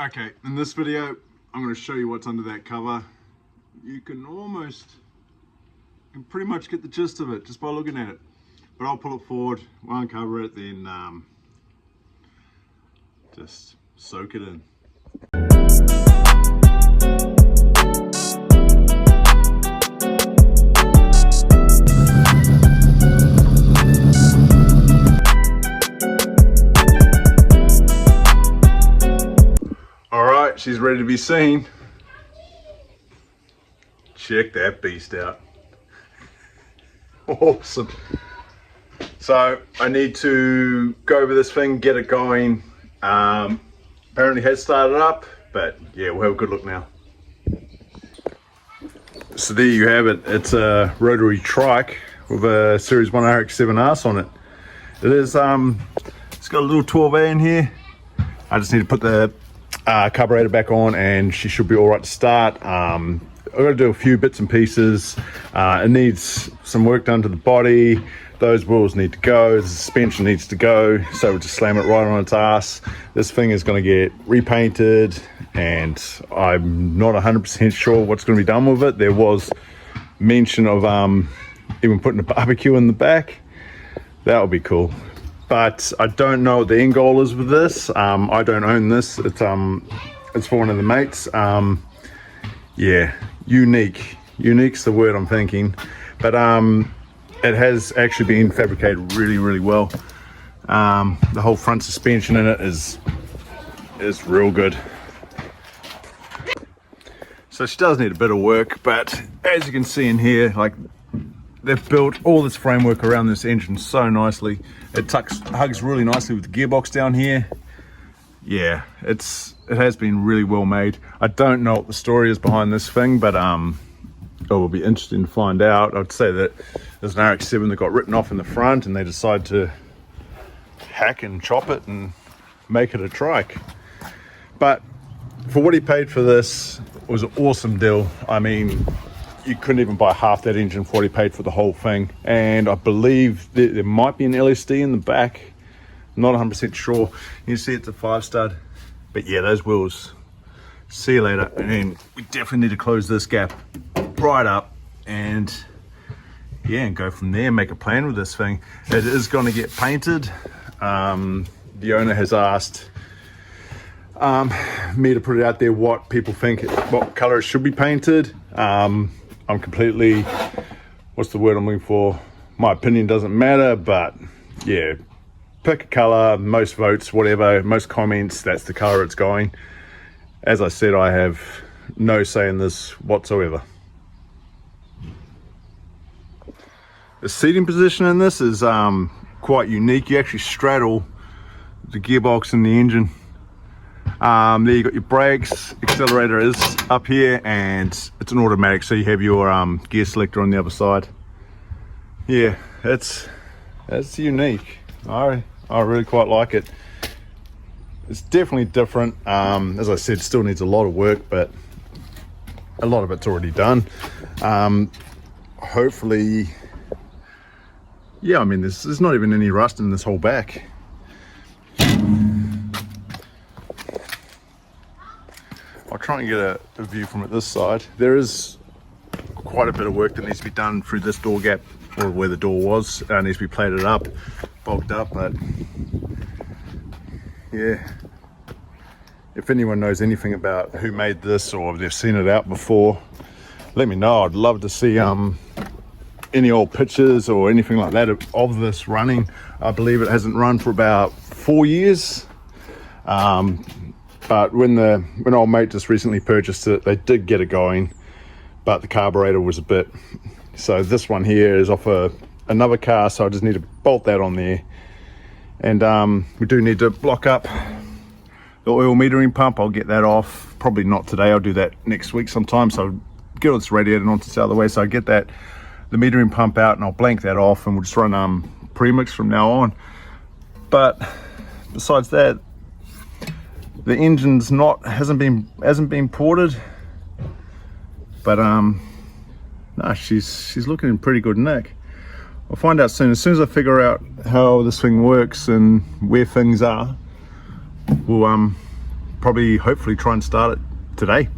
Okay, in this video, I'm going to show you what's under that cover. You can pretty much get the gist of it just by looking at it. But I'll pull it forward, we'll uncover it, then just soak it in. Alright, she's ready to be seen. Check that beast out. Awesome. So I need to go over this thing, get it going. Apparently has started up, but yeah, we'll have a good look now. So there you have it. It's a rotary trike with a Series 1 RX-7 arse on it. It is, it's got a little 12A in here. I just need to put the carburetor back on and she should be all right to start. I've got to do a few bits and pieces. It needs some work done to the body. Those wheels need to go, the suspension needs to go, so we'll just slam it right on its ass. This thing is going to get repainted and I'm not 100% sure what's going to be done with it. There was mention of even putting a barbecue in the back. That would be cool. But I don't know what the end goal is with this. I don't own this. It's for one of the mates. Yeah, unique. Unique's the word I'm thinking. But it has actually been fabricated really, really well. The whole front suspension in it is real good. So she does need a bit of work, but as you can see in here, like, they've built all this framework around this engine so nicely. It hugs really nicely with the gearbox down here. Yeah, it has been really well made. I don't know what the story is behind this thing, but it will be interesting to find out. I'd say that there's an RX-7 that got written off in the front and they decided to hack and chop it and make it a trike. But for what he paid for this, it was an awesome deal. I mean, you couldn't even buy half that engine for what he paid for the whole thing. And I believe there might be an LSD in the back. I'm not 100% sure. You can see it's a 5-stud. But yeah, those wheels, see you later. And we definitely need to close this gap right up and yeah, and go from there, make a plan with this thing. It is going to get painted. The owner has asked me to put it out there what people think, what color it should be painted. I'm completely, what's the word I'm looking for? My opinion doesn't matter, but yeah, pick a color, most votes, whatever, most comments, that's the color it's going. As I said, I have no say in this whatsoever. The seating position in this is quite unique. You actually straddle the gearbox and the engine. There you got your brakes, accelerator is up here, and it's an automatic, so you have your gear selector on the other side. Yeah, it's unique. I really quite like it. It's definitely different. As I said, still needs a lot of work, but a lot of it's already done. Hopefully, yeah, I mean, there's not even any rust in this whole back. I'll try and get a view from it this side. There is quite a bit of work that needs to be done through this door gap, or where the door was. It needs to be plated up, bulked up, but yeah. If anyone knows anything about who made this or if they've seen it out before, let me know. I'd love to see any old pictures or anything like that of this running. I believe it hasn't run for about 4 years. But when old mate just recently purchased it, they did get it going, but the carburetor was a bit. So this one here is off another car, so I just need to bolt that on there. And we do need to block up the oil metering pump. I'll get that off, probably not today, I'll do that next week sometime. So I'll get all this radiator onto this out of the way, so I get the metering pump out and I'll blank that off and we'll just run premix from now on. But besides that, the engine's hasn't been ported, but no, she's looking in pretty good nick. I'll find out soon. As soon as I figure out how this thing works and where things are, we'll probably hopefully try and start it today.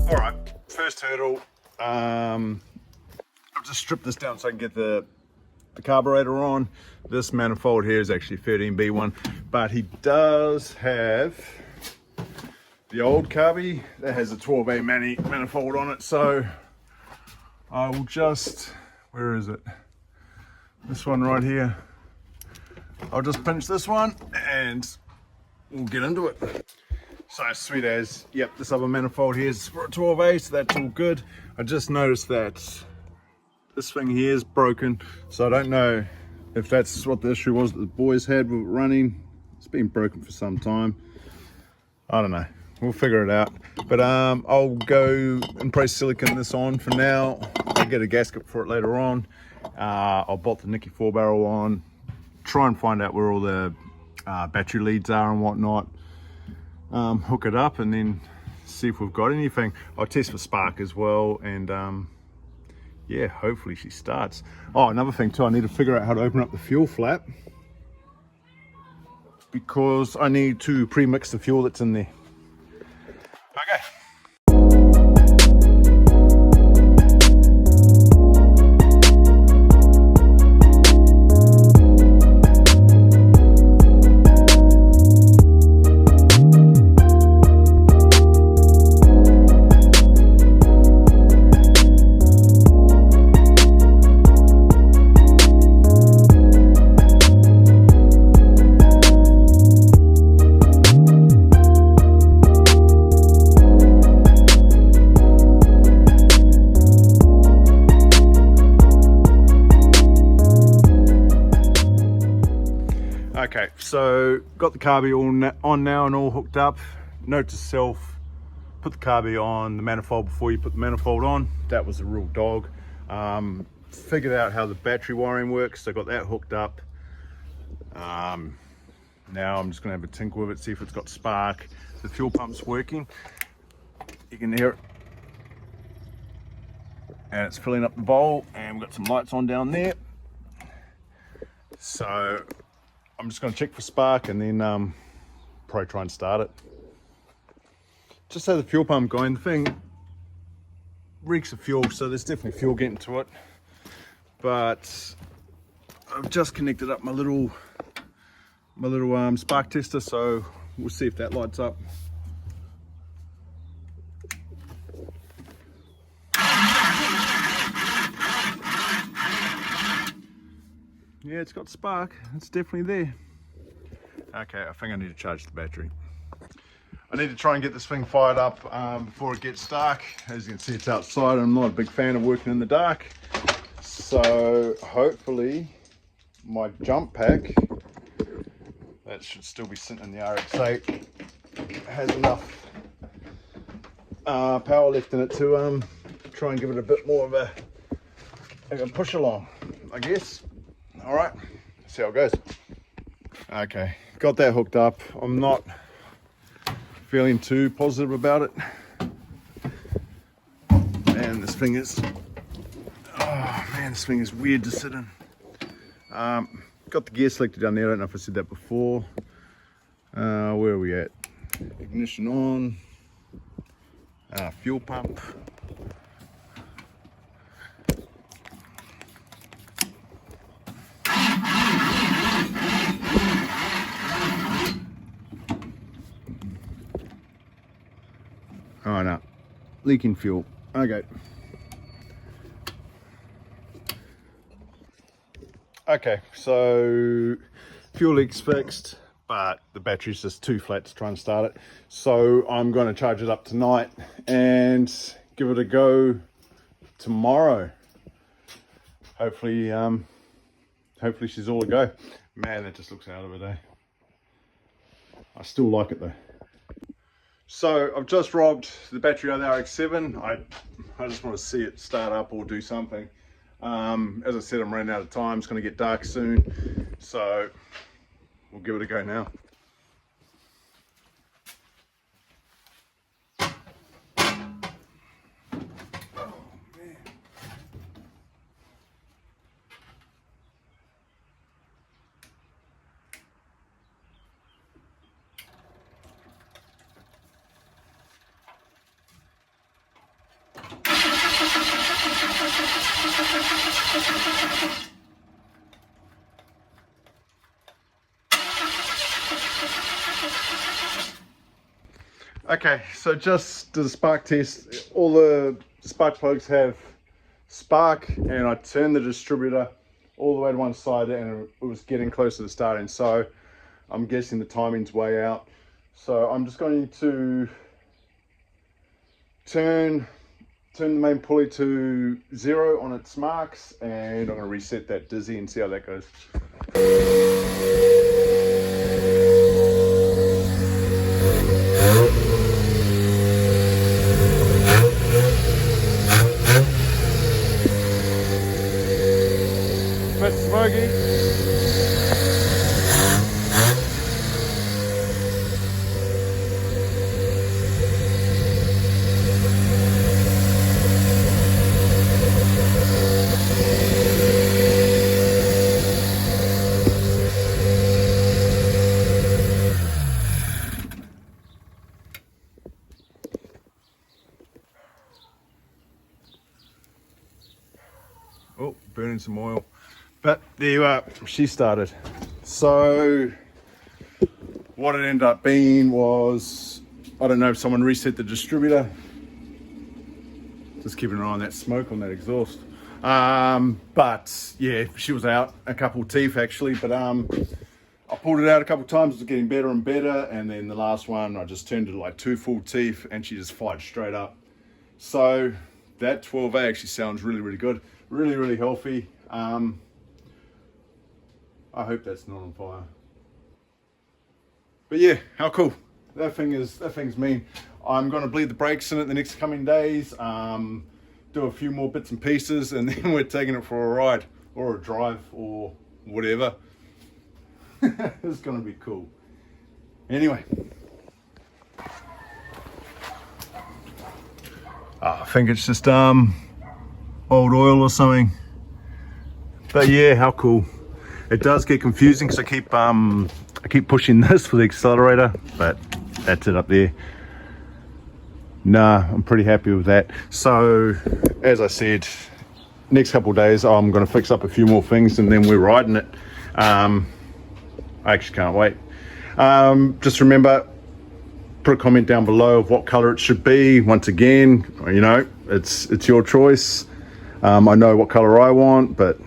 All right, first hurdle. I'll just strip this down so I can get the carburetor on. This manifold here is actually 13B one, but he does have the old carby that has a 12A manifold on it. So I will just, where is it? This one right here. I'll just pinch this one and we'll get into it. So sweet as, yep, this other manifold here is for a 12A, so that's all good. I just noticed that this thing here is broken, so I don't know if that's what the issue was that the boys had with it running. It's been broken for some time. I don't know. We'll figure it out. But I'll go and press silicone this on for now. I'll get a gasket for it later on. I'll bolt the Nicky 4-barrel on. Try and find out where all the battery leads are and whatnot. Hook it up and then see if we've got anything. I'll test for spark as well, and yeah, hopefully she starts. Oh, another thing too, I need to figure out how to open up the fuel flap, because I need to pre-mix the fuel that's in there. Okay. Okay, so got the carby all on now and all hooked up. Note to self, put the carby on the manifold before you put the manifold on. That was a real dog. Figured out how the battery wiring works, so got that hooked up. Now I'm just gonna have a tinker with it, see if it's got spark. The fuel pump's working. You can hear it. And it's filling up the bowl, and we've got some lights on down there. So I'm just going to check for spark and then probably try and start it. Just so the fuel pump going, the thing reeks of fuel, so there's definitely fuel getting to it. But I've just connected up my little spark tester, so we'll see if that lights up. Yeah, it's got spark. It's definitely there. Okay, I think I need to charge the battery. I need to try and get this thing fired up before it gets dark. As you can see, it's outside. I'm not a big fan of working in the dark. So hopefully my jump pack, that should still be sitting in the RX-8, has enough power left in it to try and give it a bit more of a push along, I guess. All right, see how it goes. Okay, got that hooked up. I'm not feeling too positive about it. Man, this thing is, oh man, this thing is weird to sit in. Got the gear selector down there. I don't know if I said that before. Where are we at? Ignition on. Fuel pump. Oh no, leaking fuel. Okay. Okay, so fuel leak's fixed, but the battery's just too flat to try and start it. So I'm going to charge it up tonight and give it a go tomorrow. Hopefully, hopefully she's all a go. Man, that just looks out of it, eh? I still like it though. So I've just robbed the battery out of the RX-7. I just want to see it start up or do something. As I said, I'm running out of time. It's going to get dark soon. So we'll give it a go now. Okay, so just did a spark test. All the spark plugs have spark, and I turned the distributor all the way to one side and it was getting close to the starting. So I'm guessing the timing's way out. So I'm just going to turn the main pulley to 0 on its marks, and I'm going to reset that dizzy and see how that goes. Bit smoky. Oh, burning some oil. But there you are, she started. So what it ended up being was, I don't know if someone reset the distributor. Just keeping an eye on that smoke on that exhaust. But yeah, she was out a couple of teeth actually, but I pulled it out a couple of times, it was getting better and better, and then the last one I just turned it to like 2 full teeth and she just fired straight up. So that 12A actually sounds really, really good. Really, really healthy. I hope that's not on fire. But yeah, how cool. That thing's mean. I'm gonna bleed the brakes in it the next coming days, do a few more bits and pieces, and then we're taking it for a ride or a drive or whatever. It's gonna be cool. Anyway. I think it's just old oil or something. But yeah, how cool. It does get confusing because I keep pushing this for the accelerator, but that's it up there. Nah, I'm pretty happy with that. So as I said, next couple of days I'm going to fix up a few more things and then we're riding it. I actually can't wait. Just remember, put a comment down below of what color it should be. Once again, you know, it's your choice. I know what color I want, but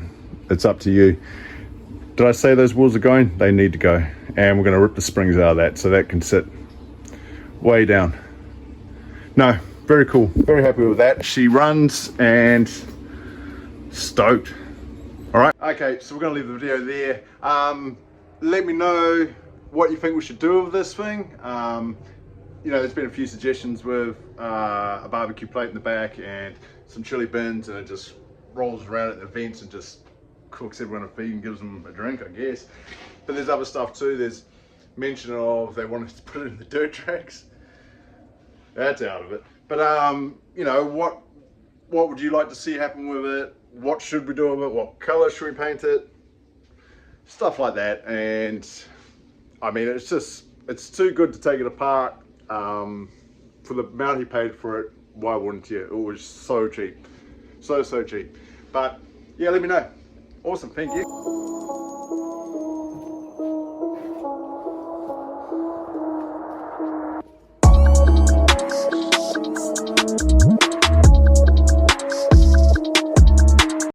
it's up to you. Did I say those wheels are going? They need to go. And we're going to rip the springs out of that so that can sit way down. No, very cool. Very happy with that. She runs and stoked. All right. Okay, so we're going to leave the video there. Let me know what you think we should do with this thing. You know, there's been a few suggestions with a barbecue plate in the back and some chili bins, and it just rolls around at the vents and just cooks everyone a feed and gives them a drink, I guess. But there's other stuff too. There's mention of they want us to put it in the dirt tracks. That's out of it. But you know, what would you like to see happen with it? What should we do with it? What color should we paint it? Stuff like that. And I mean, it's too good to take it apart. For the amount he paid for it, why wouldn't you? It was so cheap. So cheap. But yeah, let me know. Awesome, thank you.